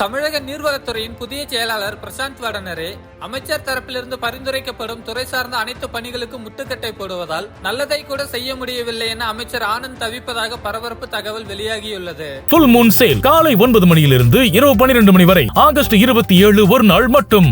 தமிழக நீர்வளத்துறையின் புதிய செயலாளர் பிரசாந்த் வடனரே அமைச்சர் தரப்பிலிருந்து பரிந்துரைக்கப்படும் துறை சார்ந்த அனைத்து பணிகளுக்கும் முட்டுக்கட்டை போடுவதால் நல்லதை கூட செய்ய முடியவில்லை என அமைச்சர் ஆனந்த் தவிப்பதாக பரபரப்பு தகவல் வெளியாகியுள்ளது. ஃபுல் மூன் சேல் காலை 9 மணியிலிருந்து இரவு 12 மணி வரை ஆகஸ்ட் 27 ஒரு நாள் மட்டும்.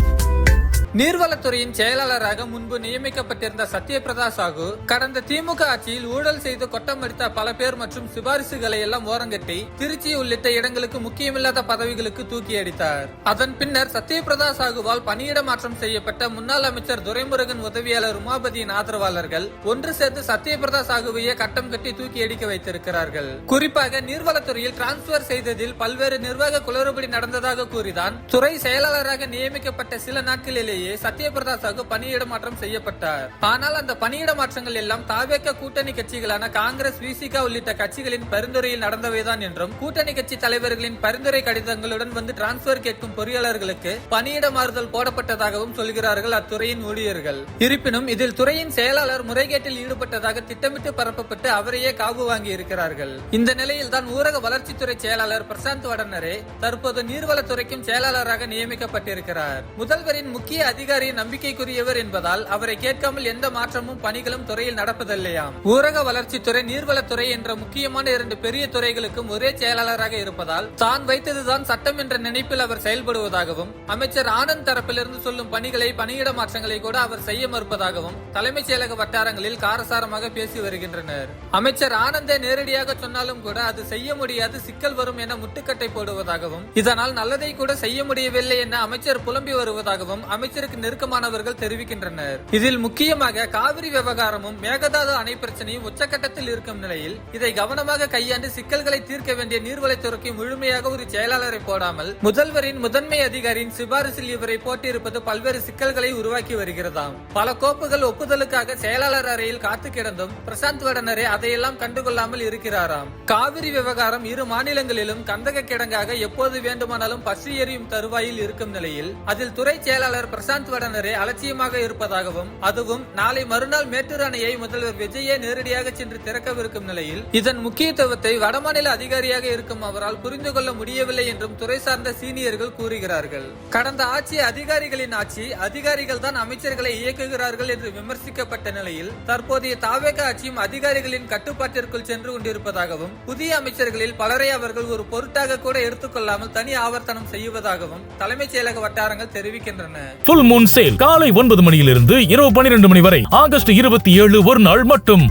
நீர்வளத்துறையின் செயலாளராக முன்பு நியமிக்கப்பட்டிருந்த சத்யபிரதா சாகு கடந்த திமுக ஆட்சியில் ஊழல் செய்து கொட்டமடித்த பல பேர் மற்றும் சிபாரிசுகளை எல்லாம் ஓரங்கட்டி திருச்சி உள்ளிட்ட இடங்களுக்கு முக்கியமில்லாத பதவிகளுக்கு தூக்கி அடித்தார். அதன் பின்னர் சத்யபிரதா சாகுவால் பணியிட மாற்றம் செய்யப்பட்ட முன்னாள் அமைச்சர் துரைமுருகன் உதவியாளர் உமாபதியின் ஆதரவாளர்கள் ஒன்று சேர்ந்து சத்யபிரதா சாகுவையே கட்டம் கட்டி தூக்கி அடிக்க வைத்திருக்கிறார்கள். குறிப்பாக நீர்வளத்துறையில் டிரான்ஸ்பர் செய்ததில் பல்வேறு நிர்வாக குளறுபடி நடந்ததாக கூறிதான் துறை செயலாளராக நியமிக்கப்பட்ட சில நாட்களிலேயே சத்யபிரதா சாகு பணியிட மாற்றம் செய்யப்பட்டார். ஆனால் அந்த பணியிட மாற்றங்கள் எல்லாம் தாவேக கூட்டணி கட்சிகளான காங்கிரஸ், விசிக உள்ளிட்ட கட்சிகளின் பரிந்துரையில் நடந்தவைதான் என்றும் கூட்டணி கட்சி தலைவர்களின் பரிந்துரை கடிதங்களுடன் வந்து டிரான்ஸ்பர் கேட்கும் பொறியாளர்களுக்கு பணியிட மாறுதல் போடப்பட்டதாகவும் சொல்கிறார்கள் அத்துறையின் ஊழியர்கள். இருப்பினும் இதில் துறையின் செயலாளர் முறைகேட்டில் ஈடுபட்டதாக திட்டமிட்டு பரப்பப்பட்டு அவரையே காவு வாங்கி இருக்கிறார்கள். இந்த நிலையில் தான் ஊரக வளர்ச்சித்துறை செயலாளர் பிரசாந்த் வடனரே தற்போது நீர்வளத்துறைக்கும் செயலாளராக நியமிக்கப்பட்டிருக்கிறார். முதல்வரின் முக்கிய அதிகாரி நம்பிக்கைக்குரியவர் என்பதால் அவரை கேட்காமல் எந்த மாற்றமும் பணிகளும் துறையில் நடப்பதில்லையாம். ஊரக வளர்ச்சித்துறை, நீர்வளத்துறை என்ற முக்கியமான 2 பெரிய துறைகளுக்கும் ஒரே செயலாளராக இருப்பதால் தான் வைத்ததுதான் சட்டம் என்ற நினைப்பில் அவர் செயல்படுவதாகவும் அமைச்சர் ஆனந்த் தரப்பிலிருந்து சொல்லும் பணிகளை, பணியிட மாற்றங்களை கூட அவர் செய்ய மறுப்பதாகவும் தலைமைச் செயலக வட்டாரங்களில் காரசாரமாக பேசி வருகின்றனர். அமைச்சர் ஆனந்தே நேரடியாக சொன்னாலும் கூட அது செய்ய முடியாது, சிக்கல் வரும் என முட்டுக்கட்டை போடுவதாகவும் இதனால் நல்லதை கூட செய்ய முடியவில்லை என அமைச்சர் புலம்பி வருவதாகவும் அமைச்சருக்கு நெருக்கமானவர்கள் தெரிவிக்கின்றனர். இதில் முக்கியமாக காவிரி விவகாரமும் மேகதாது அணை பிரச்சனையும் உச்சகட்டத்தில் இருக்கும் நிலையில் இதை கவனமாக கையாண்டு சிக்கல்களை தீர்க்க வேண்டிய நீர்வளத்துறைக்கு முழுமையாக ஒரு செயலாளரை போடாமல் முதல்வரின் முதன்மை அதிகாரியின் சிபாரிசில் இவரை போட்டிருப்பது பல்வேறு சிக்கல்களை உருவாக்கி வருகிறதாம். பல கோப்புகள் ஒப்புதலுக்காக செயலாளர் அறையில் காத்து கிடந்தும் பிரசாந்த் வடனரே அதையெல்லாம் கண்டுகொள்ளாமல் இருக்கிறாராம். காவிரி விவகாரம் இரு மாநிலங்களிலும் கந்தக கிடங்காக எப்போது வேண்டுமானாலும் பற்றி எறியும் தருவாயில் இருக்கும் நிலையில் அதில் துறை செயலாளர் பிரசாந்த் வடனரே அலட்சியமாக இருப்பதாகவும் அதுவும் நாளை மறுநாள் மேட்டூர் அணையை முதல்வர் விஜயே நேரடியாக சென்று திறக்கவிருக்கும் நிலையில் இதன் முக்கியத்துவத்தை வடமாநில அதிகாரியாக இருக்கும் அவரால் புரிந்து கொள்ள முடியவில்லை என்றும் துறை சார்ந்த சீனியர்கள் கூறுகிறார்கள். கடந்த ஆட்சி அதிகாரிகளின் ஆட்சி, அதிகாரிகள் தான் அமைச்சர்களை இயக்குகிறார்கள் என்று விமர்சிக்கப்பட்ட நிலையில் தற்போதைய தாவேக ஆட்சியும் அதிகாரிகளின் கட்டுப்பாட்டிற்குள் சென்று கொண்டிருப்பதாகவும் புதிய அமைச்சர்களில் பலரை அவர்கள் ஒரு பொருட்டாக கூட எடுத்துக்கொள்ளாமல் தனி ஆவர்த்தனம் செய்வதாகவும் தலைமைச் செயலக வட்டாரங்கள் தெரிவிக்கின்றன. ஃபுல் மூன் சேல் காலை 9 மணியிலிருந்து இரவு 12 மணி வரை ஆகஸ்ட் 27 ஒரு நாள் மட்டும்.